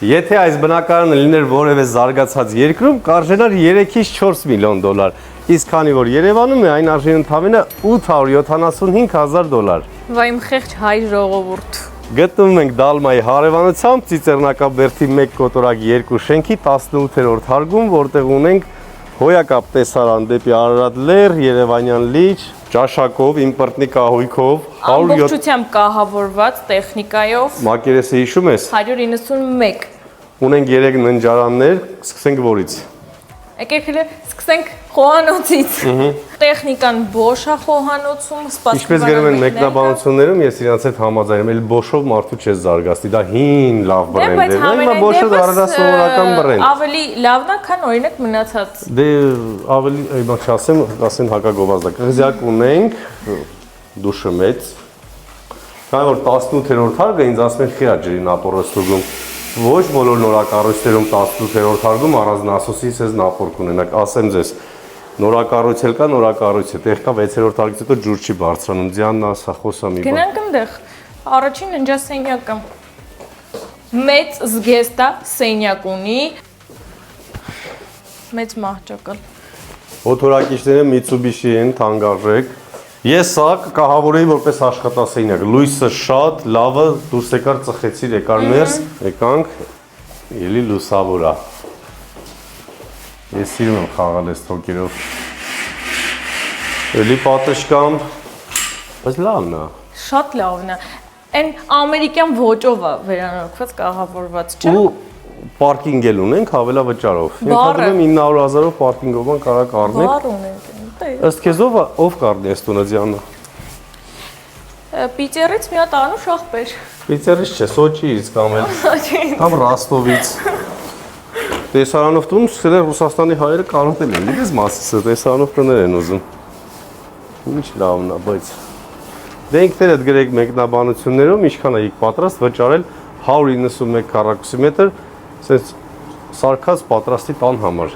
Եթե այս բնակարանը լիներ որևէ զարգացած երկրում, կարժենար 3-ից 4 միլիոն դոլար, իսկ քանի որ Երևանում է, այն արժի ընդամենը $875,000։ Վայ իմ խեղճ հայ ժողովուրդ։ Գտնվում ենք Դալմայի հարևանությամբ Ծիծեռնակաբերդի 1 կոտորակ 2 շենքի 18-րդ հարկում, որտեղ ունենք հոյակապ տեսարան դեպի Արարատ լեռ, Երևանյան լիճ, ճաշակով, իմպորտնի կահույքով, ամբողջությամբ կահավորված տեխնիկայով։ Մակերեսը հիշում ես։ 191։ Ունենք 3 ննջարաններ, սկսենք որից։ Եկեք հենց սկսենք խոհանոցից։ Տեխնիկան Bosch է խոհանոցում, Ինչպես գրում են մեկնաբանություններում, ես իրանց հետ համաձայն եմ, էլ Bosch-ով մարդու չես զարգացնի, դա հին լավ բրենդ է, հիմա Bosch-ը առանձնահատական բրենդ։ Ավելի լավն է, քան օրինակ մնացած։ Դե ավելի, հիմա չասեմ, ասեն հակագովազդակ։ Հզյակ ունենք, դուշը մեծ։ Քանի որ 18-րդ հարկը ինձ ասում են խիա ջրին ապորը ստուգում։ Ոչ բոլոր նորակառույցներում 18-րդ հարկում առանձնասոսից ես նապոր կունենաք, ասեմ ձեզ, նորակառույց էլ կա, նորակառույց է, տեղ կա 6-րդ հարկից հետո ջուր չի բարձրանում, ձյանն ասա, խոսա մի բան։ Գնանք այնտեղ, առաջին ննջասենյակը, մեծ զգեստա սենյակ ունի, մեծ մահճակալ։ Օթորակիչները Mitsubishi են, թանկարժեք։ Ես սա կահավորեի որպես աշխատասենյակ, լույսը շատ լավը դուրս եկար ծխեցիր, եկար ներս, եկանք, ելի լուսավոր է։ Ես սիրում եմ խաղալ ես թոքերով։ Էլի պատշկամբ, բայց լավն է։ Շատ լավն է, այն ամերիկյան ոճով է վերանորոգված կահավորված, չէ՞։ Ու պարկինգ էլ ունենք հավելա վճարով։ Ենթադրում եմ 900,000-ով պարկինգովան կարակ առնենք։ Բար ունենք։ Ըստ քեզ ով կառնի այս տունը ձյանը։ Պիտերից մի հատ անուշ աղբեր։ Պիտերից չէ, Սոչիից կամ կամ Ռոստովից։ Տեսարանով տուն սկսել են Ռուսաստանի հայերը կանոթել են, լիքես մասիսը, տեսարանով տներ են ուզում։ Ինչ լավն է, բայց դե ինքներ հետ գրեք մեկնաբանություններում, ինչքան եք պատրաստ վճարել 191 քառակուսի մետր, ասես սարքած պատրաստի տան համար։